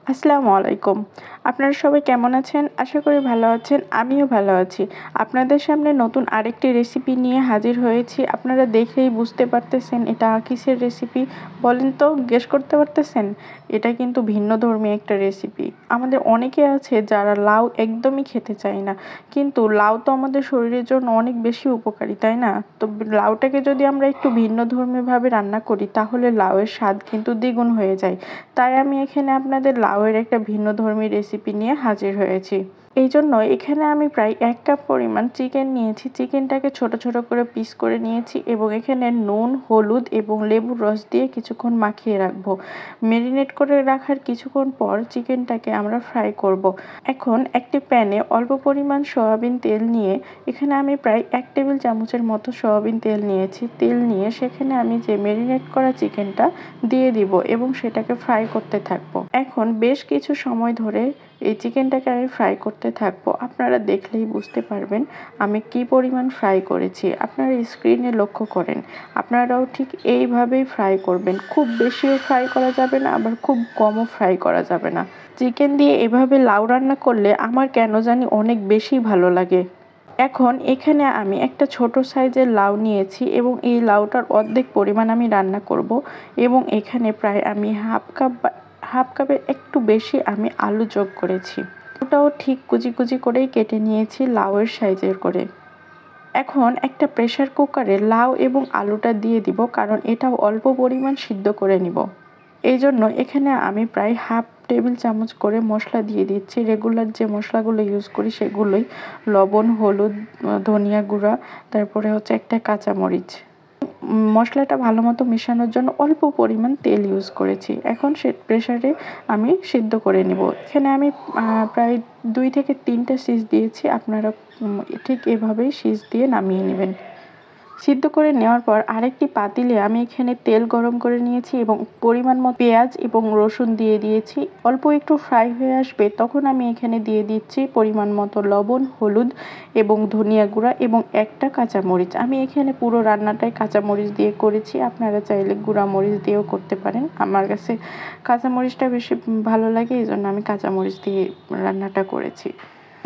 আসসালামু আলাইকুম। আপনারা সবাই কেমন আছেন? আশা করি ভালো আছেন। আমিও ভালো আছি। আপনাদের সামনে নতুন আরেকটি রেসিপি নিয়ে হাজির হয়েছি। আপনারা দেখেই বুঝতে পারতেছেন এটা কিসের রেসিপি? বলেন তো, গেস করতে পারতেছেন? এটা কিন্তু ভিন্নধর্মী একটা রেসিপি। আমাদের অনেকে আছে যারা লাউ একদমই খেতে চায় না। কিন্তু লাউ তো আমাদের শরীরের জন্য অনেক বেশি উপকারী, তাই না? তো লাউটাকে যদি আমরা একটু ভিন্নধর্মীভাবে রান্না করি তাহলে লাউয়ের স্বাদ কিন্তু দ্বিগুণ হয়ে যায়। তাই আমি এখানে আপনাদের লাউয়ের একটা ভিন্নধর্মী রেসিপি নিয়ে হাজির হয়েছি। এই জন্য এখানে আমি প্রায় 1 কাপ পরিমাণ চিকেন নিয়েছি। চিকেনটাকে ছোট ছোট করে পিস করে নিয়েছি এবং এখানে নুন, হলুদ এবং লেবুর রস দিয়ে কিছুক্ষণ মাখিয়ে রাখবো। মেরিনেট করে রাখার কিছুক্ষণ পর চিকেনটাকে আমরা ফ্রাই করব। এখন একটি প্যানে অল্প পরিমাণ সয়াবিন তেল নিয়ে এখানে আমি প্রায় 1 টেবিল চামচের মতো সয়াবিন তেল নিয়েছি। তেল নিয়ে সেখানে আমি যে মেরিনেট করা চিকেনটা দিয়ে দিব এবং সেটাকে ফ্রাই করতে থাকবো। এখন বেশ কিছু সময় ধরে এই চিকেনটাকে আমি ফ্রাই করতে থাকবো। আপনারা দেখলেই বুঝতে পারবেন আমি কি পরিমাণ ফ্রাই করেছি। আপনারা স্ক্রিনে লক্ষ্য করেন। আপনারাও ঠিক এইভাবেই ফ্রাই করবেন। খুব বেশিও ফ্রাই করা যাবে না, আবার খুব কমও ফ্রাই করা যাবে না। চিকেন দিয়ে এভাবে লাউ রান্না করলে আমার কেন জানি অনেক বেশি ভালো লাগে। এখন এখানে আমি একটা ছোট সাইজের লাউ নিয়েছি এবং এই লাউটার অর্ধেক পরিমাণ আমি রান্না করব এবং এখানে প্রায় আমি হাফ কাপের একটু বেশি আমি আলু যোগ করেছি। ওটাও ঠিক কুচি কুচি করেই কেটে নিয়েছি লাউয়ের সাইজের করে। এখন একটা প্রেসার কুকারে লাউ এবং আলুটা দিয়ে দিব, কারণ এটাও অল্প পরিমাণ সিদ্ধ করে নিব। এই জন্য এখানে আমি প্রায় হাফ টেবিল চামচ করে মশলা দিয়ে দিচ্ছি। রেগুলার যে মশলাগুলো ইউজ করি সেগুলোই: লবণ, হলুদ, ধনিয়া গুঁড়া, তারপরে হচ্ছে একটা কাঁচামরিচ। মশলাটা ভালো মতো মেশানোর জন্য অল্প পরিমাণ তেল ইউজ করেছি। এখন প্রেসারে আমি সিদ্ধ করে নিব। এখানে আমি প্রায় 2 থেকে 3টা সিজ দিয়েছি। আপনারা ঠিক এভাবেই সিজ দিয়ে নামিয়ে নেবেন। সিদ্ধ করে নেওয়ার পর আরেকটি পাতিলে আমি এখানে তেল গরম করে নিয়েছি এবং পরিমাণ মতো পেঁয়াজ এবং রসুন দিয়ে দিয়েছি। অল্প একটু ফ্রাই হয়ে আসবে তখন আমি এখানে দিয়ে দিচ্ছি পরিমাণ মতো লবণ, হলুদ এবং ধনিয়া গুঁড়া এবং একটা কাঁচামরিচ। আমি এখানে পুরো রান্নাটাই কাঁচামরিচ দিয়ে করেছি। আপনারা চাইলে গুঁড়া মরিচ দিয়েও করতে পারেন। আমার কাছে কাঁচামরিচটা বেশি ভালো লাগে, এই জন্য আমি কাঁচামরিচ দিয়ে রান্নাটা করেছি।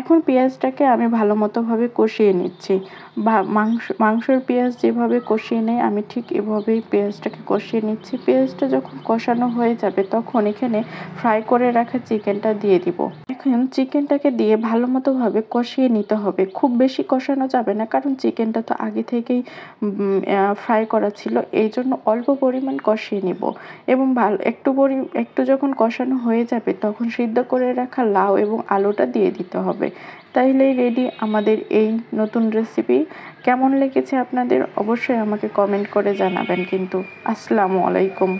এখন পেঁয়াজটাকে আমি ভালো মতোভাবে কষিয়ে নিচ্ছি। মাংসের পেঁয়াজ যেভাবে কষিয়ে নেয় আমি ঠিক এভাবেই পেঁয়াজটাকে কষিয়ে নিচ্ছি। পেঁয়াজটা যখন কষানো হয়ে যাবে তখন এখানে ফ্রাই করে রাখা চিকেনটা দিয়ে দিব। এখন চিকেনটাকে দিয়ে ভালো মতোভাবে কষিয়ে নিতে হবে। খুব বেশি কষানো যাবে না, কারণ চিকেনটা তো আগে থেকেই ফ্রাই করা ছিল। এই জন্য অল্প পরিমাণ কষিয়ে নিব এবং একটু যখন কষানো হয়ে যাবে তখন সিদ্ধ করে রাখা লাউ এবং আলুটা দিয়ে দিতে হবে। তাইলেই রেডি আমাদের এই নতুন রেসিপি। কেমন লেগেছে আপনাদের অবশ্যই আমাকে কমেন্ট করে জানাবেন কিন্তু। আসসালামু আলাইকুম।